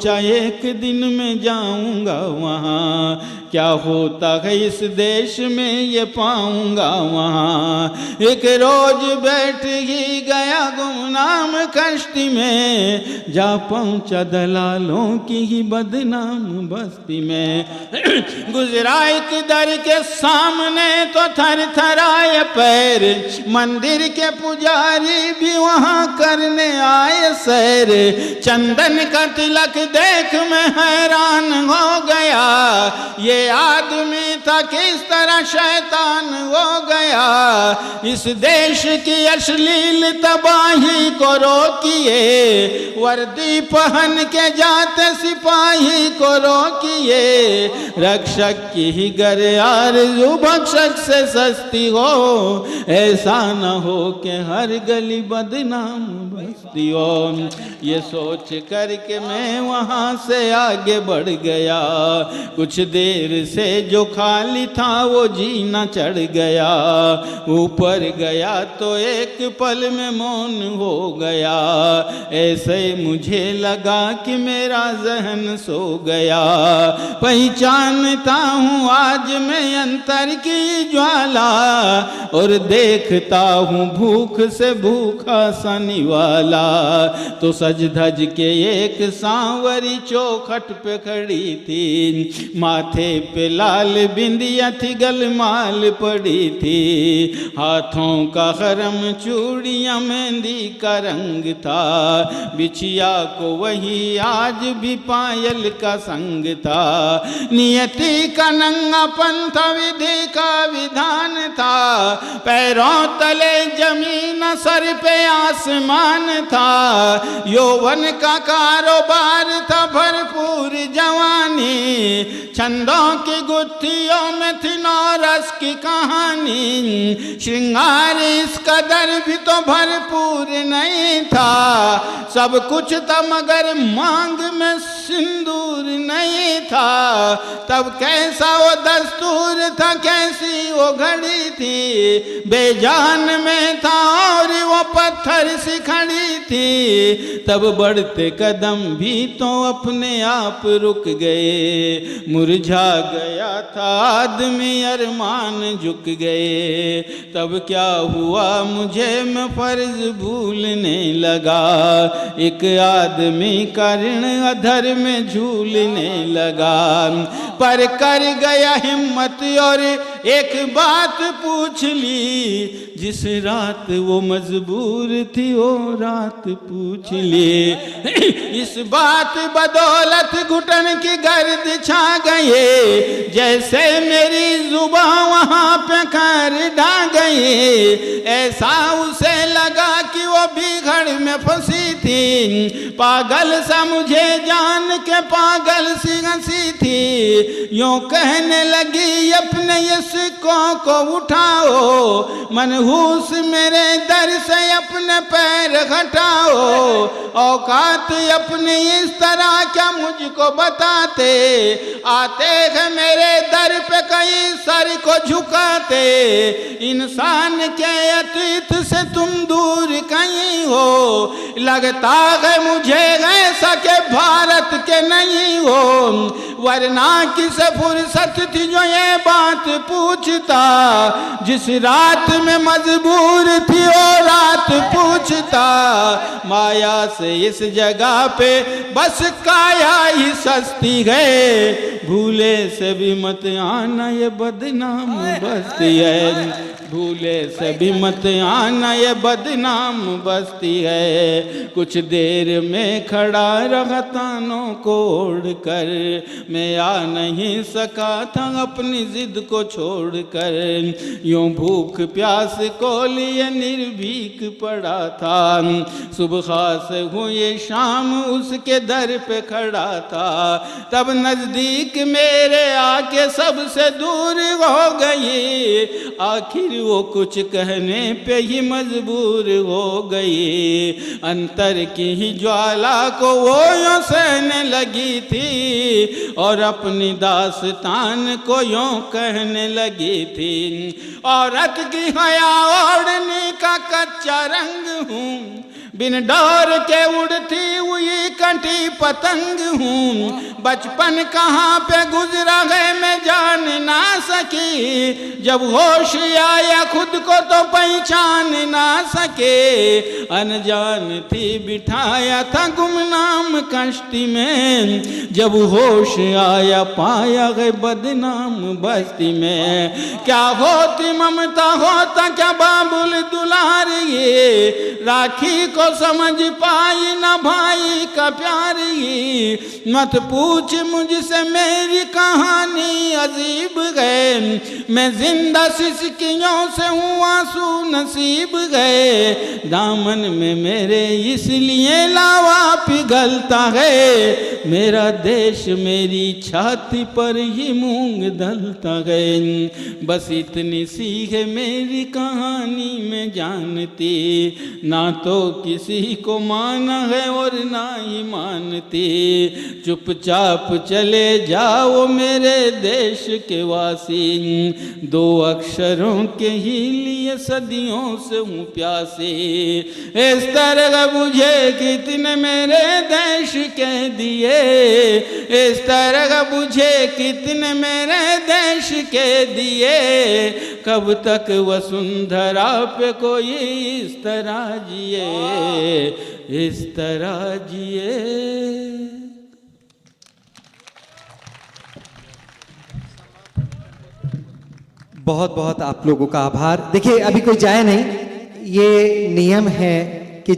सोचा एक दिन में जाऊंगा वहाँ, क्या होता है इस देश में ये पाऊंगा वहाँ। एक रोज बैठ ही गया गुमनाम कश्ती में, जा पहुंचा दलालों की ही बदनाम बस्ती में। गुजरा एक दर के सामने तो थर थराए पैर, मंदिर के पुजारी भी वहाँ करने आए सैर। चंदन का तिलक देख मैं हैरान हो गया, ये आदमी था किस तरह शैतान हो गया। इस देश की अश्लील तबाही को रोकिए, वर्दी पहन के जाते सिपाही को रोकिए। रक्षक की ही गर आरज़ू बख्शक से सस्ती हो, ऐसा न हो कि हर गली बदनाम बस्ती हो। ये सोच करके मैं वहाँ से आगे बढ़ गया, कुछ देर से जो खाली था वो जीना चढ़ गया। ऊपर गया तो एक पल में मौन हो गया, ऐसे मुझे लगा कि मेरा जहन सो गया। पहचानता हूँ आज मैं अंतर की ज्वाला, और देखता हूँ भूख से भूखा सनी वाला। तो सज धज के एक सांवरी चौखट पे खड़ी थी, माथे पे लाल बिंदिया थी गलमाल पड़ी थी। हाथों का खरम चूड़ियाँ मेहंदी का रंग था, बिछिया को वही आज भी पायल का संग था। नियति का नंगापन था, विधि का विधान था, पैरों तले जमीन सर पे आसमान था। यौवन का कारोबार था, भरपूर जवानी, छंदों की गुत्थियों में थी नौरस की कहानी। श्रृंगार इस कदर भी तो भरपूर नहीं था, सब कुछ था मगर मांग में सिंदूर नहीं था। तब कैसा वो दस्तूर था, कैसी वो घड़ी थी, बेजान में था और वो पत्थर सी खड़ी थी। तब बढ़ते कदम भी तो अपने आप रुक गए, मुरझा गया था आदमी अरमान झुक गए। तब क्या हुआ मुझे मैं फर्ज भूलने लगा, एक आदमी का ऋण अधर में झूलने लगा। पर कर गया हिम्मत और एक बात पूछ ली, जिस रात वो मजबूर थी वो रात पूछ ली। इस बात बदौलत घुटन की गर्द छा गए, जैसे मेरी जुबां वहाँ पे कर ढा गई। ऐसा उसे लगा कि वो बिगड़ में फंसी थी, पागल सा मुझे जान के पागल सी हंसी थी। यूं कहने लगी अपने इसकों को उठाओ, मनहूस मेरे दर से अपने पैर हटाओ। औकात अपनी इस तरह क्या मुझको बताते, आते हैं मेरे दर पे कई सर को झुकाते। इंसान के अतीत से तुम दूर कहीं हो, लगता है मुझे ऐसा के भारत के नहीं हो। वरना किस फुर्सत थी जो ये बात पूछता, जिस रात में मजबूर थी वो रात पूछता। माया से इस जगह पे बस काया ही सस्ती है, भूले से भी मत आना ये बदनाम बस्ती है। भूले से भी मत आना ये बदनाम बस्ती है। कुछ देर में खड़ा रहा तानों को ओढ़ कर, मैं आ नहीं सका था अपनी जिद को छोड़कर। यूं भूख प्यास को लिए निर्भीक पड़ा था, सुबह से हुई शाम उसके दर पे खड़ा था। तब नजदीक मेरे आके सबसे दूर हो गई, आखिर वो कुछ कहने पे ही मजबूर हो गई। अंतर की ही ज्वाला को वो यूं सहने लगी थी, और अपनी दास्तान को यूं कहने लगी थी। औरत की हया ओढ़ने का कच्चा रंग हूँ, बिन डोर के उड़ती हुई कंटी पतंग हूँ, बचपन कहाँ पे गुजरा है मैं जान ना सकी, जब होश आया खुद को तो पहचान ना सके, अनजान थी बिठाया था गुमनाम कश्ती में, जब होश आया पाया है बदनाम बस्ती में, क्या होती ममता होता क्या बाबुल दुलारी, राखी को समझ पाई ना भाई का प्यार, ये मत पूछ मुझसे मेरी कहानी अजीब है, मैं जिंदा सिसकियों से हूँ आंसू नसीब गए, दामन में मेरे इसलिए लावा पिघलता है, मेरा देश मेरी छाती पर ही मूंग दलता है, बस इतनी सी है मेरी कहानी में जानती, ना तो किसी को माना है और ना ही मानती, चुपचाप चले जाओ मेरे देश के वासी, दो अक्षरों के ही लिए सदियों से हूँ प्यासी, इस तरह बुझे कितने मेरे देश के दिए, इस तरह बुझे कितने मेरे देश के दिए, कब तक वसुंधरा पे कोई इस तरह जिए, इस तरह जिए। बहुत बहुत आप लोगों का आभार। देखिए अभी कोई जाए नहीं, ये नियम है कि